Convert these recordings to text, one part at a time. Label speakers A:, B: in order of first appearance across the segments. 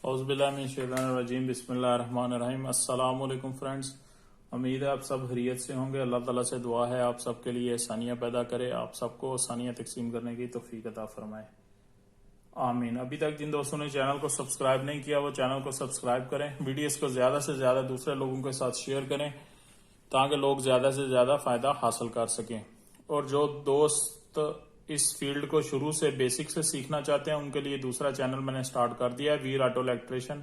A: औज़ुबिल्लाहिमिनश्शैतानिर्रजीम बिस्मिल्लाहिर्रहमानिर्रहीम। अस्सलाम वालेकुम फ्रेंड्स, उम्मीद है आप सब खैरियत से होंगे। अल्लाह ताला से दुआ है आप सबके लिए आसानियां पैदा करे, आप सबको आसानियां तकसीम करने की तौफीक अता फरमाए, आमीन। अभी तक जिन दोस्तों ने चैनल को सब्सक्राइब नहीं किया वो चैनल को सब्सक्राइब करें, वीडियोस को ज्यादा से ज्यादा दूसरे लोगों के साथ शेयर करें ताकि लोग ज्यादा से ज्यादा फायदा हासिल कर सकें। और जो दोस्त इस फील्ड को शुरू से बेसिक से सीखना चाहते हैं उनके लिए दूसरा चैनल मैंने स्टार्ट कर दिया है, वीर ऑटो इलेक्ट्रिशियन।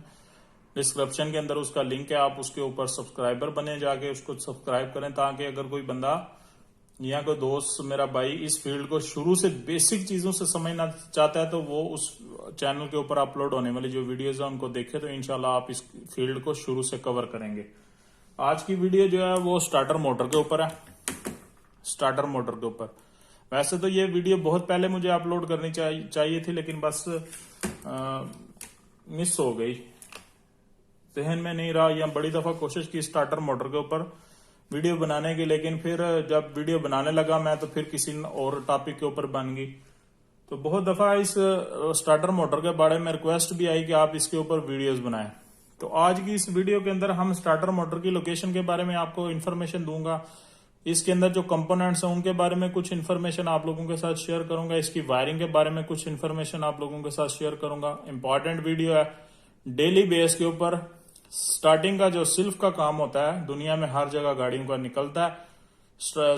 A: डिस्क्रिप्शन के अंदर उसका लिंक है, आप उसके ऊपर सब्सक्राइबर बने, जाके उसको सब्सक्राइब करें ताकि अगर कोई बंदा या कोई दोस्त मेरा भाई इस फील्ड को शुरू से बेसिक चीजों से समझना चाहता है तो वो उस चैनल के ऊपर अपलोड होने वाली जो वीडियोज है उनको देखे, तो इंशाल्लाह आप इस फील्ड को शुरू से कवर करेंगे। आज की वीडियो जो है वो स्टार्टर मोटर के ऊपर है। स्टार्टर मोटर के ऊपर वैसे तो ये वीडियो बहुत पहले मुझे अपलोड करनी चाहिए थी, लेकिन बस मिस हो गई, जहन में नहीं रहा। या बड़ी दफा कोशिश की स्टार्टर मोटर के ऊपर वीडियो बनाने की, लेकिन फिर जब वीडियो बनाने लगा मैं तो फिर किसी और टॉपिक के ऊपर बन गई। तो बहुत दफा इस स्टार्टर मोटर के बारे में रिक्वेस्ट भी आई कि आप इसके ऊपर वीडियोस बनाएं। तो आज की इस वीडियो के अंदर हम स्टार्टर मोटर की लोकेशन के बारे में आपको इन्फॉर्मेशन दूंगा, इसके अंदर जो कंपोनेंट्स हैं उनके बारे में कुछ इन्फॉर्मेशन आप लोगों के साथ शेयर करूंगा, इसकी वायरिंग के बारे में कुछ इन्फॉर्मेशन आप लोगों के साथ शेयर करूंगा। इंपॉर्टेंट वीडियो है, डेली बेस के ऊपर स्टार्टिंग का जो सिल्फ का काम होता है, दुनिया में हर जगह गाड़ियों का निकलता है,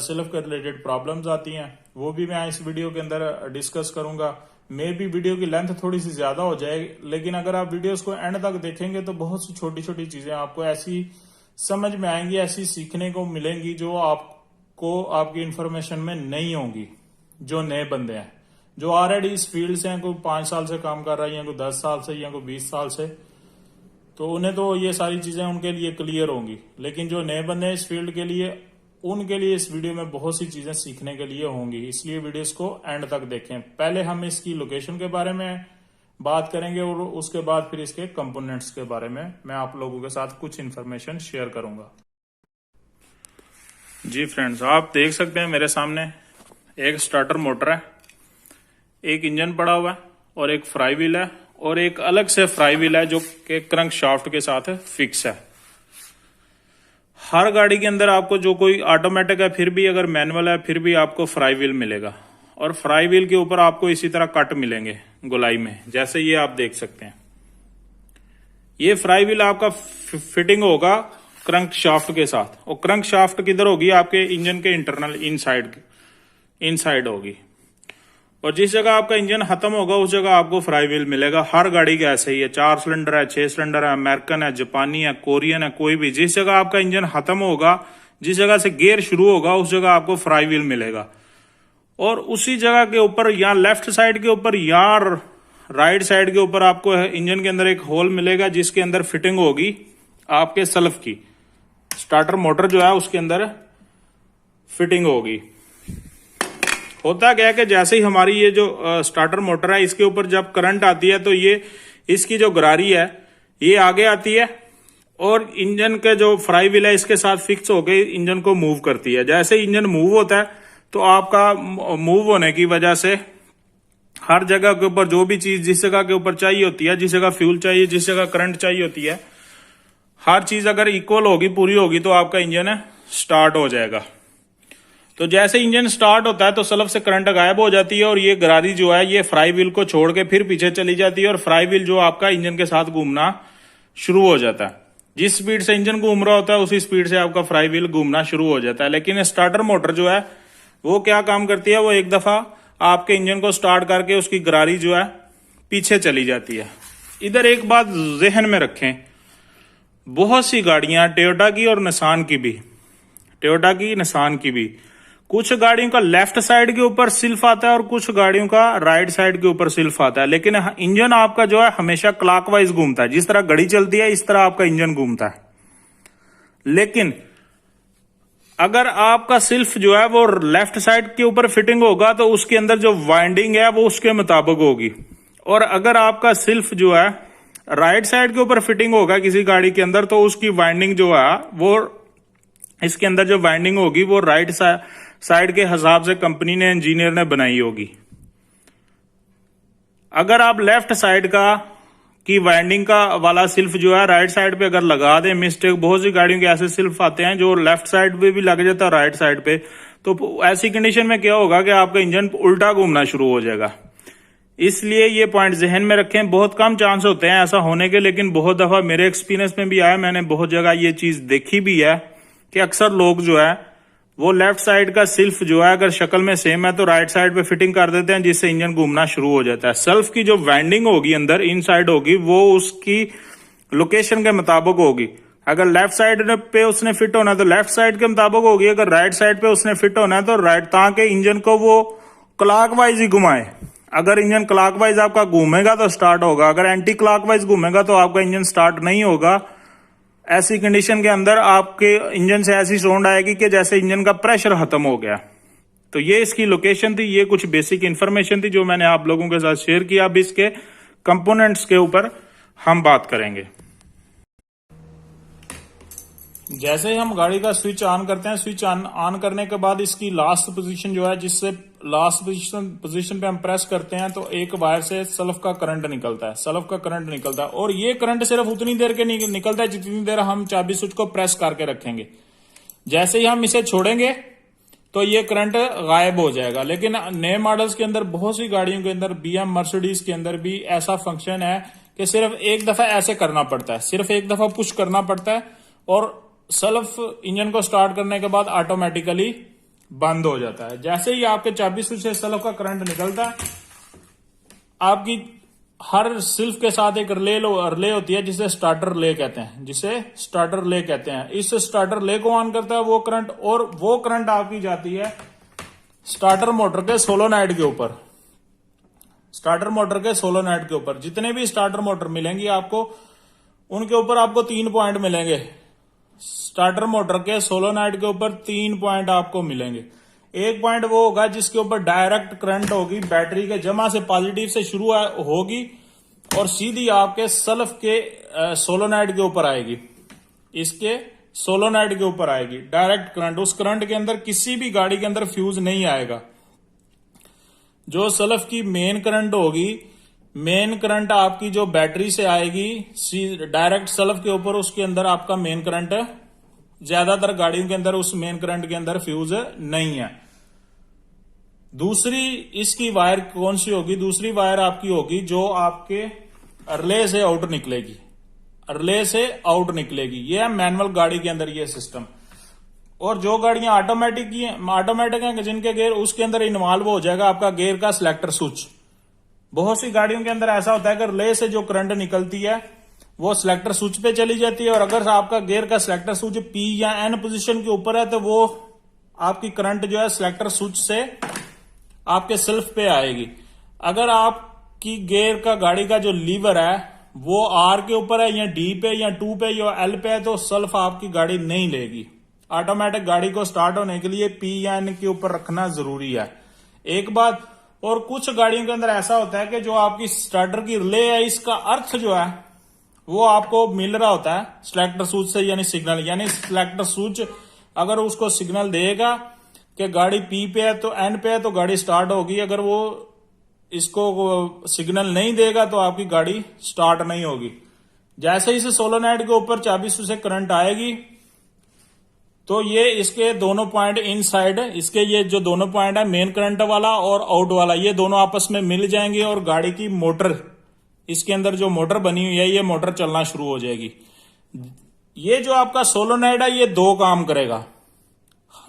A: सिल्फ के रिलेटेड प्रॉब्लम्स आती हैं, वो भी मैं इस वीडियो के अंदर डिस्कस करूंगा। मे भी वीडियो की लेंथ थोड़ी सी ज्यादा हो जाए, लेकिन अगर आप वीडियोस को एंड तक देखेंगे तो बहुत सी छोटी छोटी चीजें आपको ऐसी समझ में आएंगी, ऐसी सीखने को मिलेंगी जो आपको आपकी इंफॉर्मेशन में नहीं होंगी। जो नए बंदे हैं, जो ऑलरेडी इस फील्ड से हैं, कोई 5 साल से काम कर रहा है या कोई 10 साल से या कोई 20 साल से, तो उन्हें तो ये सारी चीजें उनके लिए क्लियर होंगी। लेकिन जो नए बंदे हैं इस फील्ड के लिए, उनके लिए इस वीडियो में बहुत सी चीजें सीखने के लिए होंगी, इसलिए वीडियोस को एंड तक देखें। पहले हम इसकी लोकेशन के बारे में बात करेंगे और उसके बाद फिर इसके कंपोनेंट्स के बारे में मैं आप लोगों के साथ कुछ इन्फॉर्मेशन शेयर करूंगा। जी फ्रेंड्स, आप देख सकते हैं मेरे सामने एक स्टार्टर मोटर है, एक इंजन पड़ा हुआ है और एक फ्राई व्हील है और एक अलग से फ्राई व्हील है जो कि क्रंक शाफ्ट के साथ फिक्स है। हर गाड़ी के अंदर आपको जो कोई ऑटोमेटिक है, फिर भी अगर मैनुअल है फिर भी आपको फ्राई व्हील मिलेगा, और फ्राई व्हील के ऊपर आपको इसी तरह कट मिलेंगे गोलाई में, जैसे ये आप देख सकते हैं। ये फ्राई व्हील आपका फिटिंग होगा क्रंक शाफ्ट के साथ, और क्रंक शाफ्ट किधर होगी? आपके इंजन के इंटरनल इनसाइड होगी, और जिस जगह आपका इंजन खत्म होगा उस जगह आपको फ्राई व्हील मिलेगा। हर गाड़ी का ऐसे ही है, 4 सिलेंडर है, 6 सिलेंडर है, अमेरिकन है, जापानी है, कोरियन है, कोई भी जिस जगह आपका इंजन खत्म होगा, जिस जगह से गियर शुरू होगा उस जगह आपको फ्राई व्हील मिलेगा। और उसी जगह के ऊपर या लेफ्ट साइड के ऊपर या राइट साइड के ऊपर आपको इंजन के अंदर एक होल मिलेगा जिसके अंदर फिटिंग होगी आपके सल्फ की। स्टार्टर मोटर जो है उसके अंदर फिटिंग होगी। होता क्या है कि जैसे ही हमारी ये जो स्टार्टर मोटर है, इसके ऊपर जब करंट आती है तो ये इसकी जो गरारी है ये आगे आती है और इंजन के जो फ्राई व्हील है इसके साथ फिक्स होकर इंजन को मूव करती है। जैसे ही इंजन मूव होता है तो आपका मूव होने की वजह से हर जगह के ऊपर जो भी चीज जिस जगह के ऊपर चाहिए होती है, जिस जगह फ्यूल चाहिए, जिस जगह करंट चाहिए होती है, हर चीज अगर इक्वल होगी, पूरी होगी, तो आपका इंजन स्टार्ट हो जाएगा। तो जैसे इंजन स्टार्ट होता है तो सल्फ से करंट गायब हो जाती है और ये गरारी जो है ये फ्राई व्हील को छोड़ के फिर पीछे चली जाती है, और फ्राई व्हील जो आपका इंजन के साथ घूमना शुरू हो जाता है। जिस स्पीड से इंजन घूम रहा होता है उसी स्पीड से आपका फ्राई व्हील घूमना शुरू हो जाता है। लेकिन स्टार्टर मोटर जो है वो क्या काम करती है, वो एक दफा आपके इंजन को स्टार्ट करके उसकी गरारी जो है पीछे चली जाती है। इधर एक बात जहन में रखें, बहुत सी गाड़ियां टोयोटा की और निसान की भी, टोयोटा की निसान की भी, कुछ गाड़ियों का लेफ्ट साइड के ऊपर सिल्फ आता है और कुछ गाड़ियों का राइट साइड के ऊपर सिल्फ आता है, लेकिन इंजन आपका जो है हमेशा क्लॉकवाइज घूमता है। जिस तरह घड़ी चलती है इस तरह आपका इंजन घूमता है। लेकिन अगर आपका सिल्फ जो है वो लेफ्ट साइड के ऊपर फिटिंग होगा तो उसके अंदर जो वाइंडिंग है वो उसके मुताबिक होगी, और अगर आपका सिल्फ जो है राइट साइड के ऊपर फिटिंग होगा किसी गाड़ी के अंदर तो उसकी वाइंडिंग जो है वो इसके अंदर जो वाइंडिंग होगी वो राइट साइड के हिसाब से कंपनी ने, इंजीनियर ने बनाई होगी। अगर आप लेफ्ट साइड का कि वाइंडिंग का वाला सिल्फ जो है राइट साइड पे अगर लगा दे मिस्टेक, बहुत सी गाड़ियों के ऐसे सिल्फ आते हैं जो लेफ्ट साइड पे भी लग जाता है राइट साइड पे, तो ऐसी कंडीशन में क्या होगा कि आपका इंजन उल्टा घूमना शुरू हो जाएगा। इसलिए ये पॉइंट जहन में रखें। बहुत कम चांस होते हैं ऐसा होने के, लेकिन बहुत दफा मेरे एक्सपीरियंस में भी आया, मैंने बहुत जगह ये चीज देखी भी है कि अक्सर लोग जो है वो लेफ्ट साइड का सिल्फ जो है अगर शक्ल में सेम है तो राइट साइड पे फिटिंग कर देते हैं, जिससे इंजन घूमना शुरू हो जाता है। सेल्फ की जो वाइंडिंग होगी अंदर इन साइड होगी वो उसकी लोकेशन के मुताबिक होगी। अगर लेफ्ट साइड पे उसने फिट होना है तो लेफ्ट साइड के मुताबिक होगी, अगर राइट साइड पे उसने फिट होना है तो राइट, ताकि इंजन को वो क्लॉकवाइज ही घुमाए। अगर इंजन क्लॉकवाइज आपका घूमेगा तो स्टार्ट होगा, अगर एंटी क्लॉकवाइज घूमेगा तो आपका इंजन स्टार्ट नहीं होगा। ऐसी कंडीशन के अंदर आपके इंजन से ऐसी साउंड आएगी कि जैसे इंजन का प्रेशर खत्म हो गया। तो ये इसकी लोकेशन थी, ये कुछ बेसिक इंफॉर्मेशन थी जो मैंने आप लोगों के साथ शेयर किया। अब इसके कंपोनेंट्स के ऊपर हम बात करेंगे। जैसे ही हम गाड़ी का स्विच ऑन करते हैं, स्विच ऑन करने के बाद इसकी लास्ट पोजीशन जो है, जिससे लास्ट पोजीशन पे हम प्रेस करते हैं तो एक वायर से सल्फ का करंट निकलता है, सल्फ का करंट निकलता है। और ये करंट सिर्फ उतनी देर के निकलता है जितनी देर हम चाबी स्विच को प्रेस करके रखेंगे। जैसे ही हम इसे छोड़ेंगे तो ये करंट गायब हो जाएगा। लेकिन नए मॉडल्स के अंदर, बहुत सी गाड़ियों के अंदर, बीएम मर्सिडीज के अंदर भी ऐसा फंक्शन है कि सिर्फ एक दफा ऐसे करना पड़ता है, सिर्फ एक दफा पुश करना पड़ता है और सेल्फ इंजन को स्टार्ट करने के बाद ऑटोमेटिकली बंद हो जाता है। जैसे ही आपके चाबी स्विच से सेल्फ का करंट निकलता है, आपकी हर सिल्फ के साथ एक रिले होती है जिसे स्टार्टर रिले कहते हैं, जिसे स्टार्टर रिले कहते हैं। इस स्टार्टर रिले को ऑन करता है वो करंट, और वो करंट आपकी जाती है स्टार्टर मोटर के सोलोनाइड के ऊपर। स्टार्टर मोटर के सोलोनाइड के ऊपर जितने भी स्टार्टर मोटर मिलेंगी आपको, उनके ऊपर आपको 3 पॉइंट मिलेंगे। स्टार्टर मोटर के सोलोनाइड के ऊपर 3 पॉइंट आपको मिलेंगे। एक पॉइंट वो होगा जिसके ऊपर डायरेक्ट करंट होगी, बैटरी के जमा से पॉजिटिव से शुरू होगी और सीधी आपके सेल्फ के सोलोनाइड के ऊपर आएगी, इसके सोलोनाइड के ऊपर आएगी डायरेक्ट करंट। उस करंट के अंदर किसी भी गाड़ी के अंदर फ्यूज नहीं आएगा। जो सेल्फ की मेन करंट होगी, मेन करंट आपकी जो बैटरी से आएगी डायरेक्ट सेल्फ के ऊपर, उसके अंदर आपका मेन करंट, ज्यादातर गाड़ियों के अंदर उस मेन करंट के अंदर फ्यूज नहीं है। दूसरी इसकी वायर कौन सी होगी? दूसरी वायर आपकी होगी जो आपके रिले से आउट निकलेगी, रिले से आउट निकलेगी। ये है मैनुअल गाड़ी के अंदर ये सिस्टम। और जो गाड़ियां ऑटोमेटिक हैं जिनके गेयर, उसके अंदर इन्वॉल्व हो जाएगा आपका गेयर का सिलेक्टर स्विच। बहुत सी गाड़ियों के अंदर ऐसा होता है कि रिले से जो करंट निकलती है वो सिलेक्टर स्विच पे चली जाती है, और अगर आपका गेयर का सिलेक्टर स्विच P या N पोजीशन के ऊपर है तो वो आपकी करंट जो है सिलेक्टर स्विच से आपके सेल्फ पे आएगी। अगर आपकी गेयर का गाड़ी का जो लीवर है वो R के ऊपर है या D पे या 2 पे या L पे है तो सेल्फ आपकी गाड़ी नहीं लेगी। ऑटोमेटिक गाड़ी को स्टार्ट होने के लिए P या N के ऊपर रखना जरूरी है। एक बात और, कुछ गाड़ियों के अंदर ऐसा होता है कि जो आपकी स्टार्टर की रिले है, इसका अर्थ जो है वो आपको मिल रहा होता है सिलेक्टर स्विच से, यानी सिग्नल, यानी सिलेक्टर स्विच अगर उसको सिग्नल देगा कि गाड़ी P पे है तो N पे है तो गाड़ी स्टार्ट होगी। अगर वो इसको सिग्नल नहीं देगा तो आपकी गाड़ी स्टार्ट नहीं होगी। जैसे ही सोलोनाइड के ऊपर चाबी से करंट आएगी तो ये इसके दोनों पॉइंट इनसाइड, इसके ये जो दोनों पॉइंट है मेन करंट वाला और आउट वाला, ये दोनों आपस में मिल जाएंगे और गाड़ी की मोटर, इसके अंदर जो मोटर बनी हुई है ये मोटर चलना शुरू हो जाएगी। ये जो आपका सोलोनाइड है ये 2 काम करेगा,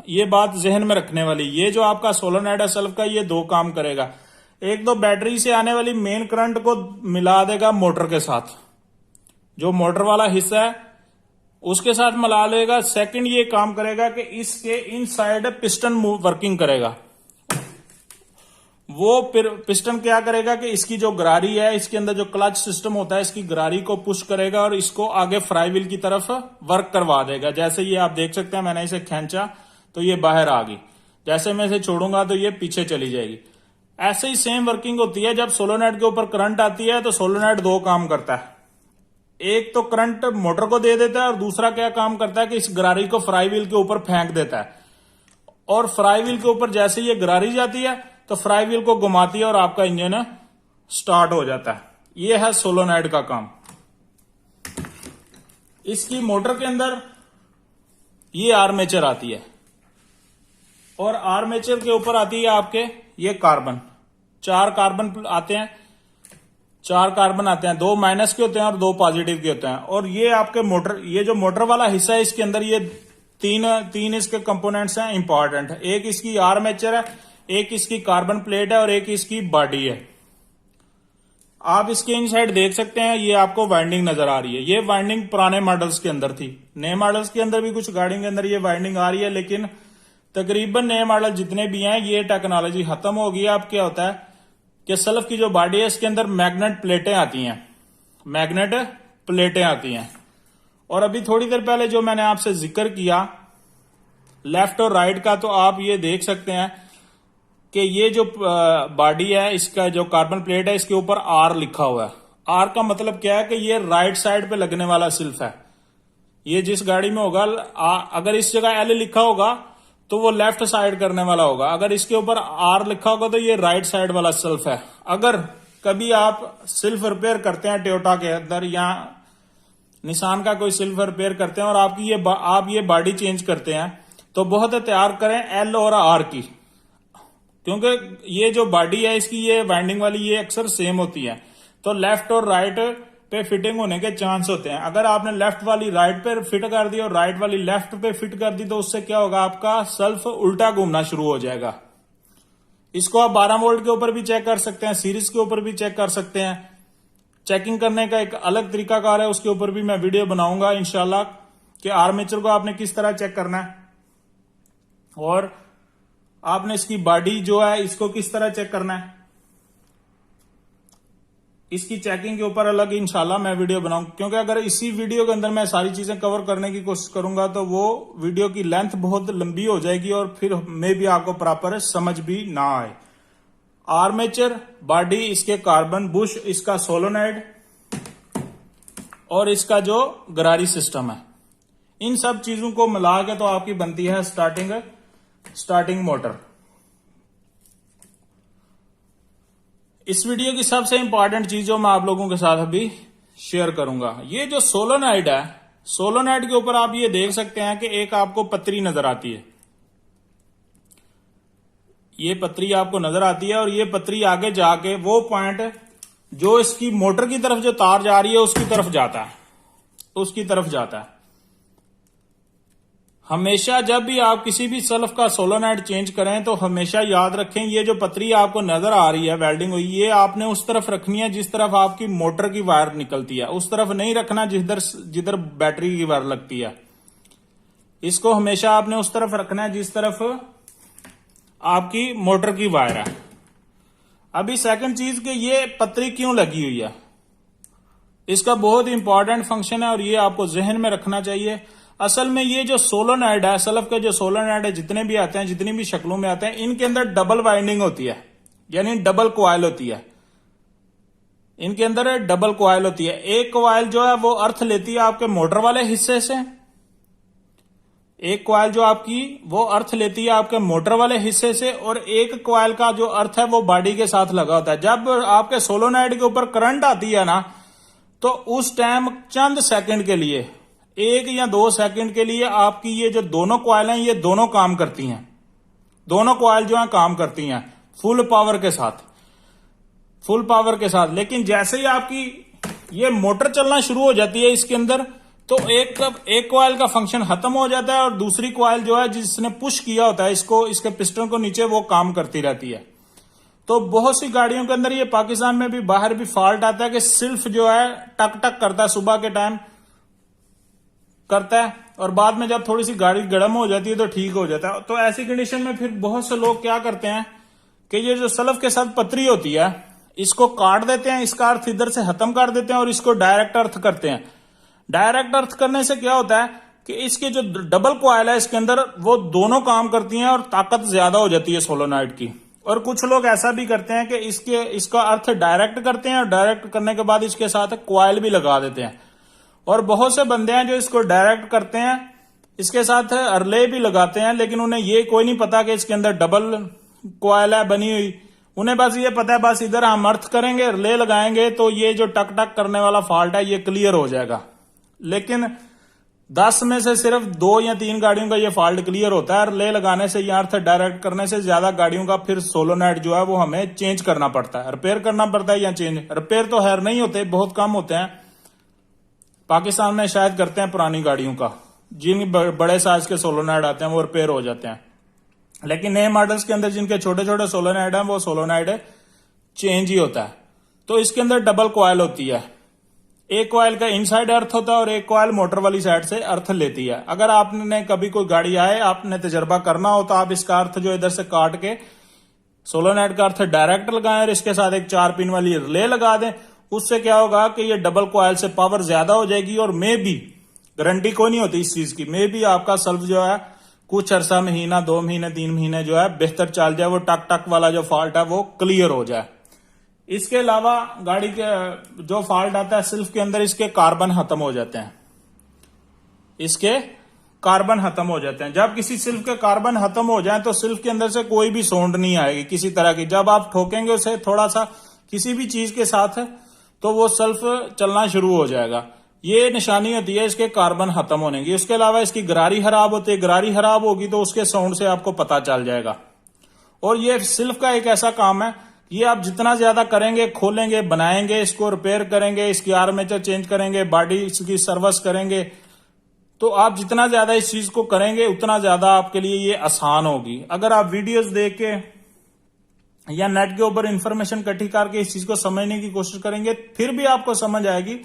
A: ये बात जहन में रखने वाली। ये जो आपका सोलोनाइड है सेल्फ का, ये 2 काम करेगा। एक तो बैटरी से आने वाली मेन करंट को मिला देगा मोटर के साथ, जो मोटर वाला हिस्सा है उसके साथ मिला लेगा। सेकंड ये काम करेगा कि इसके इनसाइड पिस्टन वर्किंग करेगा। वो पिस्टन क्या करेगा कि इसकी जो गरारी है, इसके अंदर जो क्लच सिस्टम होता है, इसकी गरारी को पुश करेगा और इसको आगे फ्लाई व्हील की तरफ वर्क करवा देगा। जैसे ये आप देख सकते हैं, मैंने इसे खींचा तो ये बाहर आ गई, जैसे मैं इसे छोड़ूंगा तो ये पीछे चली जाएगी। ऐसे ही सेम वर्किंग होती है। जब सोलोनाइड के ऊपर करंट आती है तो सोलोनाइड 2 काम करता है। एक तो करंट मोटर को दे देता है और दूसरा क्या काम करता है कि इस गरारी को फ्लाई व्हील के ऊपर फेंक देता है। और फ्लाई व्हील के ऊपर जैसे ये गरारी जाती है तो फ्लाई व्हील को घुमाती है और आपका इंजन स्टार्ट हो जाता है। ये है सोलोनाइड का काम। इसकी मोटर के अंदर ये आर्मेचर आती है और आर्मेचर के ऊपर आती है आपके ये कार्बन। 4 कार्बन आते हैं, 4 कार्बन आते हैं, 2 माइनस के होते हैं और 2 पॉजिटिव के होते हैं। और ये आपके मोटर, ये जो मोटर वाला हिस्सा है इसके अंदर ये तीन इसके कंपोनेंट्स हैं इंपॉर्टेंट। एक इसकी आर्मेचर है, एक इसकी कार्बन प्लेट है और एक इसकी बॉडी है। आप इसके इनसाइड देख सकते हैं, ये आपको वाइंडिंग नजर आ रही है। ये वाइंडिंग पुराने मॉडल्स के अंदर थी, नए मॉडल्स के अंदर भी कुछ गाड़ियों के अंदर ये वाइंडिंग आ रही है, लेकिन तकरीबन नए मॉडल जितने भी हैं ये टेक्नोलॉजी खत्म हो गई है। अब क्या होता है कि सल्फ की जो बॉडी है इसके अंदर मैग्नेट प्लेटें आती हैं, मैग्नेट प्लेटें आती हैं। और अभी थोड़ी देर पहले जो मैंने आपसे जिक्र किया लेफ्ट और राइट का, तो आप ये देख सकते हैं कि ये जो बॉडी है इसका जो कार्बन प्लेट है इसके ऊपर आर लिखा हुआ है। आर का मतलब क्या है कि ये राइट साइड पे लगने वाला सिल्फ है। ये जिस गाड़ी में होगा अगर इस जगह एल लिखा होगा तो वो लेफ्ट साइड करने वाला होगा, अगर इसके ऊपर आर लिखा होगा तो ये राइट साइड वाला सिल्फ है। अगर कभी आप सिल्फ रिपेयर करते हैं टोयोटा के अंदर या निसान का कोई सिल्फ रिपेयर करते हैं और आप ये बॉडी चेंज करते हैं तो बहुत एहतियात करें एल और आर की, क्योंकि ये जो बॉडी है इसकी ये वाइंडिंग वाली ये अक्सर सेम होती है, तो लेफ्ट और राइट पे फिटिंग होने के चांस होते हैं। अगर आपने लेफ्ट वाली राइट पे फिट कर दी और राइट वाली लेफ्ट पे फिट कर दी तो उससे क्या होगा, आपका सेल्फ उल्टा घूमना शुरू हो जाएगा। इसको आप 12 वोल्ट के ऊपर भी चेक कर सकते हैं, सीरीज के ऊपर भी चेक कर सकते हैं। चेकिंग करने का एक अलग तरीकाकार है, उसके ऊपर भी मैं वीडियो बनाऊंगा इंशाल्लाह कि आर्मेचर को आपने किस तरह चेक करना है और आपने इसकी बॉडी जो है इसको किस तरह चेक करना है। इसकी चेकिंग के ऊपर अलग इंशाल्लाह मैं वीडियो बनाऊं, क्योंकि अगर इसी वीडियो के अंदर मैं सारी चीजें कवर करने की कोशिश करूंगा तो वो वीडियो की लेंथ बहुत लंबी हो जाएगी और फिर मे भी आपको प्रॉपर समझ भी ना आए। आर्मेचर, बॉडी, इसके कार्बन, बुश, इसका सोलोनाइड और इसका जो गरारी सिस्टम है, इन सब चीजों को मिला के तो आपकी बनती है स्टार्टिंग मोटर। इस वीडियो की सबसे इंपॉर्टेंट चीज जो मैं आप लोगों के साथ अभी शेयर करूंगा, ये जो सोलोनाइड है, सोलोनाइड के ऊपर आप ये देख सकते हैं कि एक आपको पतरी नजर आती है। ये पतरी आपको नजर आती है और ये पतरी आगे जाके वो पॉइंट जो इसकी मोटर की तरफ जो तार जा रही है उसकी तरफ जाता है। हमेशा जब भी आप किसी भी सेल्फ का सोलोनाइड चेंज करें तो हमेशा याद रखें ये जो पतरी आपको नजर आ रही है वेल्डिंग हुई, ये आपने उस तरफ रखनी है जिस तरफ आपकी मोटर की वायर निकलती है, उस तरफ नहीं रखना जिधर बैटरी की वायर लगती है। इसको हमेशा आपने उस तरफ रखना है जिस तरफ आपकी मोटर की वायर है। अभी सेकंड चीज कि ये पतरी क्यों लगी हुई है, इसका बहुत इंपॉर्टेंट फंक्शन है और ये आपको जहन में रखना चाहिए। असल में ये जो सोलोनाइड है, सेल्फ के जो सोलोनाइड है जितने भी आते हैं, जितनी भी शक्लों में आते हैं, इनके अंदर डबल वाइंडिंग होती है, यानी डबल कॉइल होती है। इनके अंदर डबल कॉइल होती है। एक कॉइल जो है वो अर्थ लेती है आपके मोटर वाले हिस्से से, एक कॉइल जो आपकी वो अर्थ लेती है आपके मोटर वाले हिस्से से, और एक कॉइल का जो अर्थ है वो बॉडी के साथ लगा होता है। जब आपके सोलोनाइड के ऊपर करंट आती है ना, तो उस टाइम चंद सेकंड के लिए, 1 या 2 सेकंड के लिए आपकी ये जो दोनों कॉइल हैं ये दोनों काम करती हैं। दोनों कॉइल जो है काम करती हैं फुल पावर के साथ। लेकिन जैसे ही आपकी ये मोटर चलना शुरू हो जाती है इसके अंदर, तो एक कॉइल का फंक्शन खत्म हो जाता है और दूसरी कॉइल जो है जिसने पुश किया होता है इसके पिस्टन को नीचे, वो काम करती रहती है। तो बहुत सी गाड़ियों के अंदर ये पाकिस्तान में भी बाहर भी फॉल्ट आता है कि सिर्फ जो है टक टक करता है, सुबह के टाइम करता है और बाद में जब थोड़ी सी गाड़ी गर्म हो जाती है तो ठीक हो जाता है। तो ऐसी कंडीशन में फिर बहुत से लोग क्या करते हैं कि ये जो सल्फ के साथ पतरी होती है इसको काट देते हैं, इसका अर्थ इधर से खत्म कर देते हैं और इसको डायरेक्ट अर्थ करते हैं। डायरेक्ट अर्थ करने से क्या होता है कि इसके जो डबल कॉइल है इसके अंदर वो दोनों काम करती हैं और ताकत ज्यादा हो जाती है सोलोनाइड की। और कुछ लोग ऐसा भी करते हैं कि इसका अर्थ डायरेक्ट करते हैं और डायरेक्ट करने के बाद इसके साथ कॉइल भी लगा देते हैं। और बहुत से बंदे हैं जो इसको डायरेक्ट करते हैं, इसके साथ रिले भी लगाते हैं, लेकिन उन्हें ये कोई नहीं पता कि इसके अंदर डबल कॉइल है बनी हुई, उन्हें बस ये पता है बस इधर हम अर्थ करेंगे, रिले लगाएंगे तो ये जो टक टक करने वाला फॉल्ट है ये क्लियर हो जाएगा। लेकिन 10 में से सिर्फ 2 या 3 गाड़ियों का ये फॉल्ट क्लियर होता है। रिले लगाने से या अर्थ डायरेक्ट करने से ज्यादा गाड़ियों का फिर सोलोनाइट जो है वो हमें चेंज करना पड़ता है, रिपेयर करना पड़ता है या चेंज। रिपेयर तो खैर नहीं होते, बहुत कम होते हैं, पाकिस्तान में शायद करते हैं पुरानी गाड़ियों का, जिन बड़े साइज के सोलोनाइट आते हैं वो रिपेयर हो जाते हैं। लेकिन नए मॉडल्स के अंदर जिनके छोटे छोटे सोलोनाइट हैं वो सोलोनाइट चेंज ही होता है। तो इसके अंदर डबल कॉइल होती है, एक कॉइल का इनसाइड अर्थ होता है और एक कॉइल मोटर वाली साइड से अर्थ लेती है। अगर आपने कभी कोई गाड़ी आए, आपने तजर्बा करना हो तो आप इसका अर्थ जो इधर से काट के सोलोनाइट का अर्थ डायरेक्ट लगाएं और इसके साथ एक 4 पिन वाली रिले लगा दें। उससे क्या होगा कि ये डबल कॉइल से पावर ज्यादा हो जाएगी और मे भी, गारंटी कोई नहीं होती इस चीज की, मे भी आपका सल्फ जो है कुछ अरसा, महीना 2 महीने 3 महीने जो है बेहतर चल जाए, वो टक टक वाला जो फॉल्ट है वो क्लियर हो जाए। इसके अलावा गाड़ी के जो फॉल्ट आता है सिल्फ के अंदर, इसके कार्बन खत्म हो जाते हैं, इसके कार्बन खत्म हो जाते हैं। जब किसी सिल्फ के कार्बन खत्म हो जाए तो सिल्फ के अंदर से कोई भी साउंड नहीं आएगी किसी तरह की। जब आप ठोकेंगे उसे थोड़ा सा किसी भी चीज के साथ तो वो सेल्फ चलना शुरू हो जाएगा। ये निशानी होती है इसके कार्बन खत्म होने की। उसके अलावा इसकी गरारी खराब होती है, गरारी खराब होगी तो उसके साउंड से आपको पता चल जाएगा। और ये सिल्फ का एक ऐसा काम है, ये आप जितना ज्यादा करेंगे, खोलेंगे, बनाएंगे, इसको रिपेयर करेंगे, इसकी आर्मेचर चेंज करेंगे, बॉडी इसकी सर्विस करेंगे, तो आप जितना ज्यादा इस चीज को करेंगे उतना ज्यादा आपके लिए ये आसान होगी। अगर आप वीडियोस देख के या नेट के ऊपर इंफॉर्मेशन इकट्ठी करके इस चीज को समझने की कोशिश करेंगे फिर भी आपको समझ आएगी,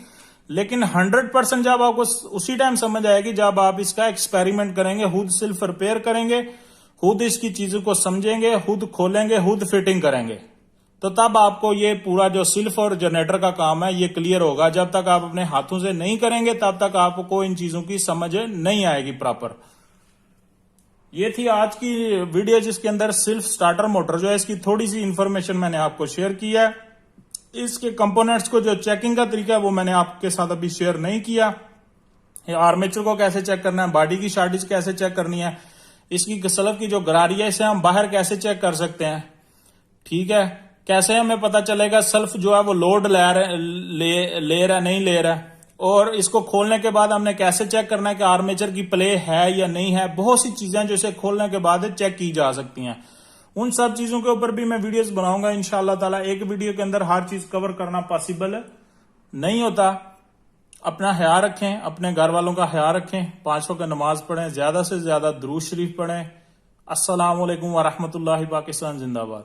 A: लेकिन 100% जब आपको उसी टाइम समझ आएगी जब आप इसका एक्सपेरिमेंट करेंगे, खुद सिल्फ रिपेयर करेंगे, खुद इसकी चीजों को समझेंगे, खुद खोलेंगे, खुद फिटिंग करेंगे, तो तब आपको ये पूरा जो सिल्फ और जनरेटर का काम है ये क्लियर होगा। जब तक आप अपने हाथों से नहीं करेंगे तब तक आपको इन चीजों की समझ नहीं आएगी प्रॉपर। ये थी आज की वीडियो जिसके अंदर सिल्फ स्टार्टर मोटर जो है इसकी थोड़ी सी इंफॉर्मेशन मैंने आपको शेयर किया है। इसके कंपोनेंट्स को जो चेकिंग का तरीका है वो मैंने आपके साथ अभी शेयर नहीं किया। आर्मेचर को कैसे चेक करना है, बॉडी की शार्टेज कैसे चेक करनी है, इसकी सल्फ की जो गरारी है इसे हम बाहर कैसे चेक कर सकते हैं, ठीक है, कैसे हमें पता चलेगा सल्फ जो है वो लोड ले रहा है नहीं ले रहा है, और इसको खोलने के बाद हमने कैसे चेक करना है कि आर्मेचर की प्ले है या नहीं है। बहुत सी चीजें जो इसे खोलने के बाद चेक की जा सकती हैं। उन सब चीजों के ऊपर भी मैं वीडियोस बनाऊंगा इंशाल्लाह ताला। एक वीडियो के अंदर हर चीज कवर करना पॉसिबल नहीं होता। अपना ख्याल रखें, अपने घर वालों का ख्याल रखें, 5 वक्त नमाज पढ़ें, ज्यादा से ज्यादा दुरूद शरीफ पढ़ें। अस्सलाम वालेकुम व रहमतुल्लाहि, पाकिस्तान जिंदाबाद।